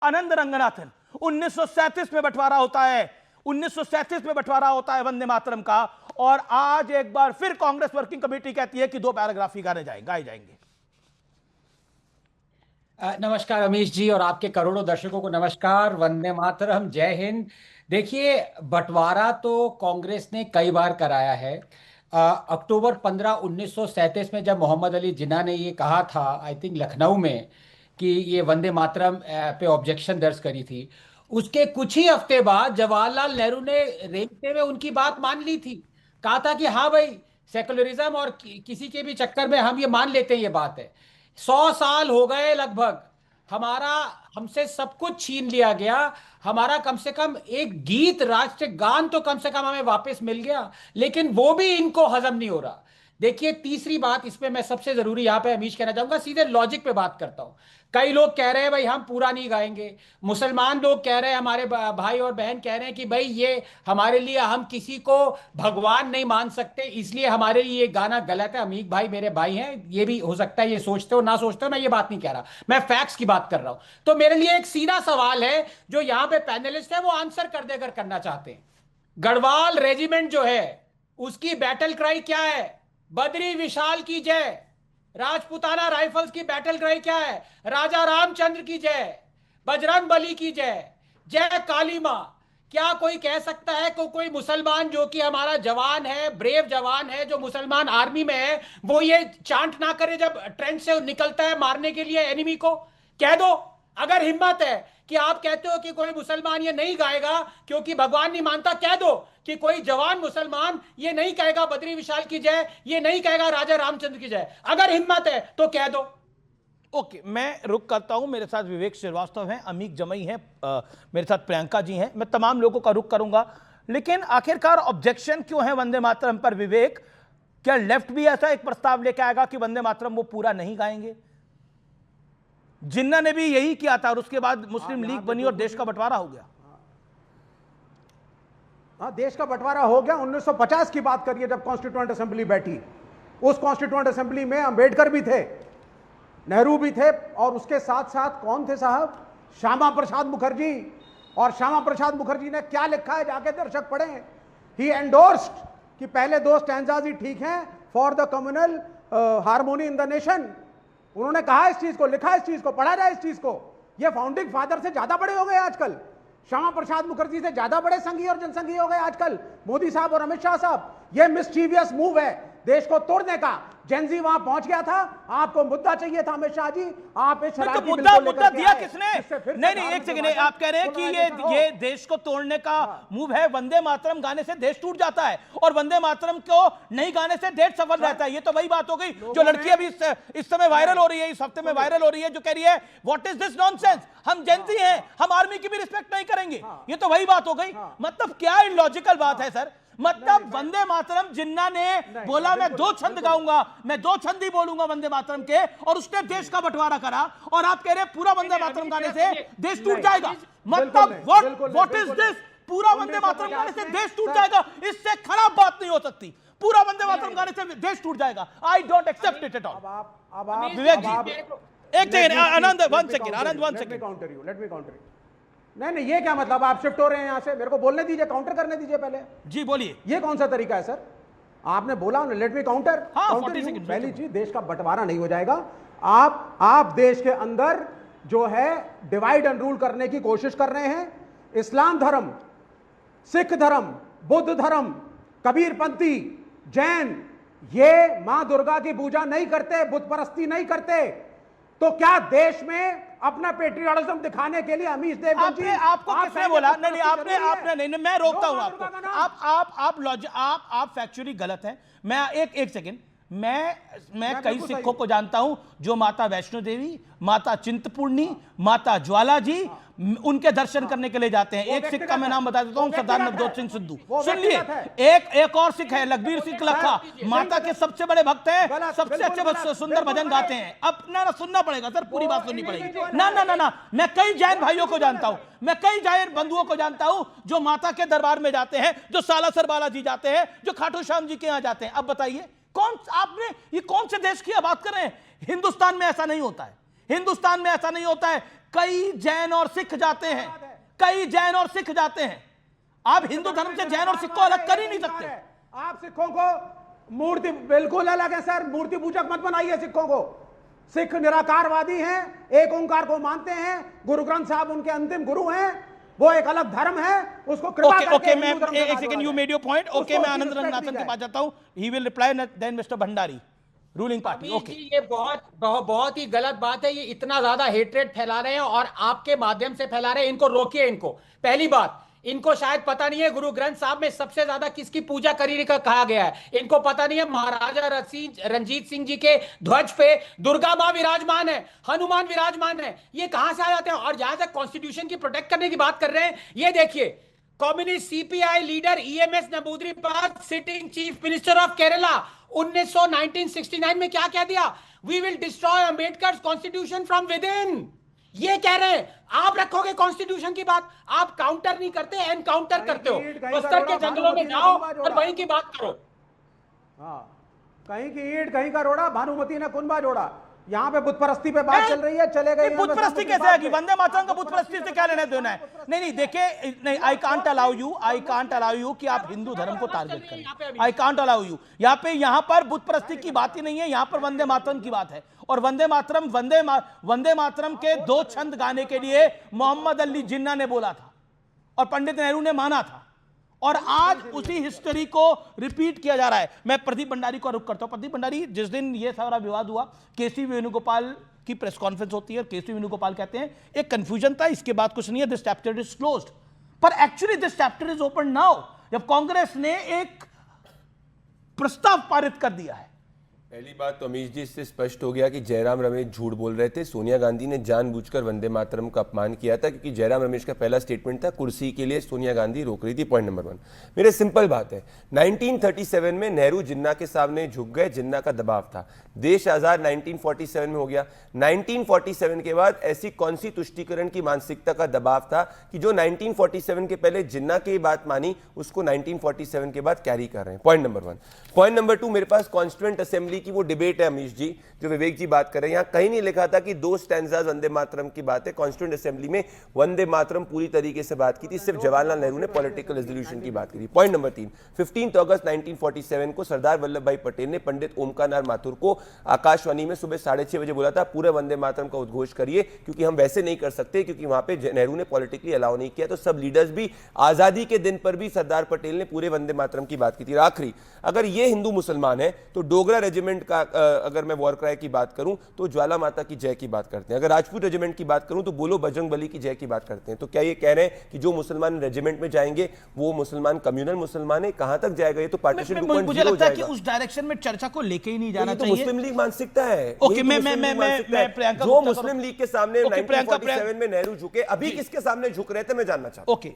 आनंद रंगनाथन। 1937 में बंटवारा होता है, 1937 में बंटवारा होता है वंदे मातरम का, और आज एक बार फिर कांग्रेस वर्किंग कमेटी कहती है कि 2 पैराग्राफ ही गाए जाएंगे। नमस्कार अमीश जी और आपके करोड़ों दर्शकों को नमस्कार। वंदे मातरम, जय हिंद। देखिए, बंटवारा तो कांग्रेस ने कई बार कराया है। अक्टूबर 15 1937 में जब मोहम्मद अली जिन्ना ने ये कहा था, आई थिंक लखनऊ में, कि ये वंदे मातरम पे ऑब्जेक्शन दर्ज करी थी, उसके कुछ ही हफ्ते बाद जवाहरलाल नेहरू ने रेलते में उनकी बात मान ली थी। कहा था कि हाँ भाई, सेकुलरिज्म और किसी के भी चक्कर में हम ये मान लेते हैं, ये बात है। 100 साल हो गए लगभग, हमारा हमसे सब कुछ छीन लिया गया। हमारा कम से कम एक गीत, राष्ट्रगान तो कम से कम हमें वापस मिल गया, लेकिन वो भी इनको हजम नहीं हो रहा। देखिए, तीसरी बात इसमें मैं सबसे जरूरी यहां पे अमीश कहना चाहूंगा, सीधे लॉजिक पे बात करता हूं। कई लोग कह रहे हैं भाई हम पूरा नहीं गाएंगे, मुसलमान लोग कह रहे हैं, हमारे भाई और बहन कह रहे हैं कि भाई ये हमारे लिए, हम किसी को भगवान नहीं मान सकते, इसलिए हमारे लिए ये गाना गलत है। अमीक भाई मेरे भाई हैं, ये भी हो सकता है ये सोचते हो ना सोचते हो, मैं ये बात नहीं कह रहा, मैं फैक्ट्स की बात कर रहा हूं। तो मेरे लिए एक सीधा सवाल है जो यहां पे पैनलिस्ट है वो आंसर कर दे अगर करना चाहते हैं। गढ़वाल रेजिमेंट जो है उसकी बैटल क्राई क्या है? बद्री विशाल की जय। राजपुताना राइफल्स की बैटल क्राई क्या है? राजा रामचंद्र की जय, बजरंग बली की जय, जय काली मां। क्या कोई कह सकता है कि कोई मुसलमान जो कि हमारा जवान है, ब्रेव जवान है, जो मुसलमान आर्मी में है, वो ये चांट ना करे जब ट्रेंच से निकलता है मारने के लिए एनिमी को? कह दो, अगर हिम्मत है कि आप कहते हो कि कोई मुसलमान ये नहीं गाएगा क्योंकि भगवान नहीं मानता, कह दो कि कोई जवान मुसलमान ये नहीं कहेगा बद्री विशाल की जय, ये नहीं कहेगा राजा रामचंद्र की जय। अगर हिम्मत है तो कह दो। ओके, मैं रुक करता हूं। मेरे साथ विवेक श्रीवास्तव हैं, अमीक जमई हैं, मेरे साथ प्रियंका जी हैं। मैं तमाम लोगों का रुक करूंगा, लेकिन आखिरकार ऑब्जेक्शन क्यों है वंदे मातरम पर? विवेक, क्या लेफ्ट भी ऐसा एक प्रस्ताव लेके आएगा कि वंदे मातरम वो पूरा नहीं गाएंगे? जिन्ना ने भी यही किया था और उसके बाद मुस्लिम लीग बनी और देश का बंटवारा हो गया। हाँ, देश का बंटवारा हो गया। 1950 की बात करिए, जब कॉन्स्टिट्यूएंट असेंबली बैठी, उस कॉन्स्टिट्यूएंट असेंबली में अंबेडकर भी थे, नेहरू भी थे, और उसके साथ साथ कौन थे साहब? श्यामा प्रसाद मुखर्जी। और श्यामा प्रसाद मुखर्जी ने क्या लिखा है, जाके दर्शक पढ़ें। ही एंडोर्स्ड कि पहले 2 स्टैंजाज ही ठीक हैं for the communal harmony in the nation. उन्होंने कहा इस चीज को, लिखा इस चीज को, पढ़ा जाए इस चीज को। ये फाउंडिंग फादर से ज्यादा बड़े हो गए आजकल, श्यामा प्रसाद मुखर्जी से ज्यादा बड़े संघी और जनसंघी हो गए आजकल मोदी साहब और अमित शाह साहब। ये मिस्चीवियस मूव है देश को तोड़ने का। जेनजी वहां पहुंच गया था, आपको मुद्दा चाहिए था अमित शाह जी, आप इस शरारती बिल को मुद्दा दिया आए। किसने? इससे नहीं, एक सेकंड, आप कह रहे हैं कि ये देश को तोड़ने का मूव है। वंदे मातरम गाने से देश टूट जाता है और वंदे मातरम को नहीं गाने से देश सफल रहता है। ये तो वही बात हो गई जो लड़की अभी इस समय वायरल हो रही है, इस हफ्ते में वायरल हो रही है, जो कह रही है व्हाट इज दिस नॉनसेंस, हम जेनजी हैं, हम आर्मी की भी रिस्पेक्ट नहीं करेंगे। ये तो वही बात हो गई। मतलब क्या इलॉजिकल बात है सर? मतलब वंदे मातरम, जिन्ना ने बोला मैं 2 छंद गाऊंगा, मैं 2 छंद ही बोलूंगा वंदे मातरम के, और उसने देश का बंटवारा करा, और आप कह रहे हैं पूरा वंदे मातरम गाने से देश टूट जाएगा। मतलब व्हाट इज दिस? पूरा वंदे मातरम गाने से देश टूट जाएगा? इससे खराब बात नहीं हो सकती। पूरा वंदे मातरम गाने से देश टूट जाएगा। I don't accept it at all. Vivek ji, एक second, Anand 1 second, Anand 1 second. Let me counter you. नहीं, ये क्या मतलब? आप शिफ्ट हो रहे हैं यहां से, मेरे को बोलने दीजिए, काउंटर करने दीजिए पहले। जी बोलिए। ये कौन सा तरीका है सर? आपने बोला लेट मी काउंटर। पहली चीज, देश का बंटवारा नहीं हो जाएगा। आप देश के अंदर जो है डिवाइड एंड रूल करने की कोशिश कर रहे हैं। इस्लाम धर्म, सिख धर्म, बुद्ध धर्म, कबीरपंथी, जैन, ये मां दुर्गा की पूजा नहीं करते, बुत परस्ती नहीं करते। तो क्या देश में अपना पेट्रियटिज्म दिखाने के लिए अमीश देवगन जी, आपको किसने बोला? नहीं, आपने नहीं, मैं रोकता हूं आपको। आप फैक्चुअली गलत हैं। मैं एक सेकंड, मैं कई सिखों को जानता हूं जो माता वैष्णो देवी, माता चिंतपूर्णी, माता ज्वाला जी, उनके दर्शन करने के लिए जाते हैं। एक सिख का मैं नाम बता देता हूं, सरदार नवजोत सिंह सिद्धू। सुन लिए, एक और सिख है लखबीर सिंह लखा, माता के सबसे बड़े भक्त हैं, सबसे अच्छे सुंदर भजन गाते हैं। अपना सुनना पड़ेगा सर, पूरी बात सुननी पड़ेगी। ना, मैं कई जैन भाइयों को जानता हूं, मैं कई जैन बंधुओं को जानता हूं जो माता के दरबार में जाते हैं, जो सालासर बालाजी जाते हैं, जो खाटू श्याम जी के यहां जाते हैं। अब बताइए, ये कौन से देश की बात कर रहे हैं? हिंदुस्तान में ऐसा नहीं होता है। हिंदुस्तान में ऐसा नहीं होता है। कई जैन और सिख जाते हैं, कई जैन और सिख जाते हैं। आप हिंदू धर्म से जैन और सिख को अलग कर ही नहीं सकते। आप सिखों को मूर्ति बिल्कुल अलग है सर, मूर्ति पूजक मत बनाइए सिखों को। सिख निराकारवादी हैं, एक ओंकार को मानते हैं, गुरु ग्रंथ साहब उनके अंतिम गुरु हैं, वो एक अलग धर्म है, उसको कृपा करके ओके मैं हिंदू धर्म से एक ना सेकंड, जोड़ा यू जाए। Made your point. ओके उसको मैं आनंद respect रंगनाथन दी के जाए। पास जाता हूं। He will reply then mister Bhandari, ruling party. Amish okay ji, ये बहुत ही गलत बात है। ये इतना ज्यादा हेट्रेड फैला रहे हैं और आपके माध्यम से फैला रहे हैं। इनको रोकिए। इनको पहली बात, इनको शायद पता नहीं है गुरु ग्रंथ साहब में सबसे ज्यादा किसकी पूजा करी का कहा गया है। इनको पता नहीं है महाराजा रंजीत सिंह जी के ध्वज पे दुर्गा मां विराजमान है, हनुमान विराजमान है। ये कहां से आ जाते हैं? और जहां तक कॉन्स्टिट्यूशन की प्रोटेक्ट करने की बात कर रहे हैं, ये देखिए, communist CPI leader EMS Namboodiripad, sitting chief minister of Kerala, 1969 में क्या कह दिया? We will destroy Ambedkar constitution from within. ये कह रहे हैं। आप रखोगे कॉन्स्टिट्यूशन की बात, आप काउंटर नहीं करते, एनकाउंटर करते हो। बस्तर के जंगलों में जाओ और वहीं की बात करो। हाँ, कहीं की ईंट कहीं का रोड़ा, भानुमति ने कुनबा जोड़ा। यहाँ पे बुतपरस्ती पे बात चल रही है, चले गए। बुत परस्ती कैसे आएगी? वंदे मातरम का बुत परस्ती से क्या लेना देना है? नहीं नहीं, देखिए, नहीं, आई कांट अलाउ यू कि आप हिंदू धर्म को टारगेट करें। I can't allow you. यहाँ पर बुत परस्ती की बात ही नहीं है, यहाँ पर वंदे मातरम की बात है। और वंदे मातरम के 2 छंद गाने के लिए मोहम्मद अली जिन्ना ने बोला था और पंडित नेहरू ने माना था, और आज उसी हिस्ट्री को रिपीट किया जा रहा है। मैं प्रदीप भंडारी को रुख करता हूं। प्रदीप भंडारी, जिस दिन ये सारा विवाद हुआ, केसी वेणुगोपाल की प्रेस कॉन्फ्रेंस होती है और केसी वेणुगोपाल कहते हैं एक कंफ्यूजन था, इसके बाद कुछ नहीं है, दिस चैप्टर इज क्लोज्ड। पर actually this chapter is open now, जब कांग्रेस ने एक प्रस्ताव पारित कर दिया है। पहली बात तो अमीश जी, इससे स्पष्ट हो गया कि जयराम रमेश झूठ बोल रहे थे। सोनिया गांधी ने जानबूझकर वंदे मातरम का अपमान किया था, क्योंकि जयराम रमेश का पहला स्टेटमेंट था कुर्सी के लिए सोनिया गांधी रोक रही थी। पॉइंट नंबर 1 मेरे सिंपल बात है, 1937 में नेहरू जिन्ना के सामने झुक गए, जिन्ना का दबाव था। देश आजाद 1947 में हो गया। 1947 के बाद ऐसी कौन सी तुष्टीकरण की मानसिकता का दबाव था कि जो 1947 के पहले जिन्ना की बात मानी, उसको 1947 के बाद कैरी कर रहे हैं। Point number 1। पॉइंट नंबर 2, मेरे पास कॉन्स्टिट्यूएंट असेंबली की वो डिबेट है अमीश जी, जो विवेक जी बात कर रहे हैं। यहां कहीं नहीं लिखा था कि 2 स्टैंजाज वंदे मातरम की बात है। कॉन्स्टिट्यूएंट असेंबली में वंदे मातरम पूरी तरीके से बात की थी, सिर्फ जवाहरलाल नेहरू ने पॉलिटिकल रेजोल्यूशन की बात की। पॉइंट नंबर 3, 15 अगस्त 1947 को सरदार वल्लभ भाई पटेल ने पंडित ओमकार माथुर को आकाशवाणी में सुबह 6:30 बजे बोला था, पूरे वंदे मातरम का उद्घोष करिए, क्योंकि हम वैसे नहीं कर सकते, क्योंकि वहां पे नेहरू ने पॉलिटिकली अलाउ नहीं किया। तो सब लीडर्स भी आजादी के दिन पर भी सरदार पटेल ने पूरे वंदे मातरम की बात की थी। आखिरी, अगर ये हिंदू मुसलमान है तो डोगरा रेजिमेंट का अगर मैं वॉर क्राई की बात करूं तो ज्वाला माता की जय की बात करते हैं। अगर राजपूत रेजिमेंट की बात करूं तो बोलो बजरंग बली की जय की बात करते हैं। तो क्या ये कह रहे हैं कि जो मुसलमान रेजिमेंट में जाएंगे वो मुसलमान कम्युनल मुसलमान है? कहां तक जाएगा? ये तो पार्टीशन मुझे लगता है कि उस डायरेक्शन में चर्चा को लेके ही नहीं जाना तो चाहिए। मुस्लिम लीग मानसिकता है। ओके, मैं प्रियंका जो मुस्लिम लीग के सामने ओके, 1947 में नेहरू झुके, अभी किसके सामने झुक रहे थे मैं जानना चाहता हूं। ओके,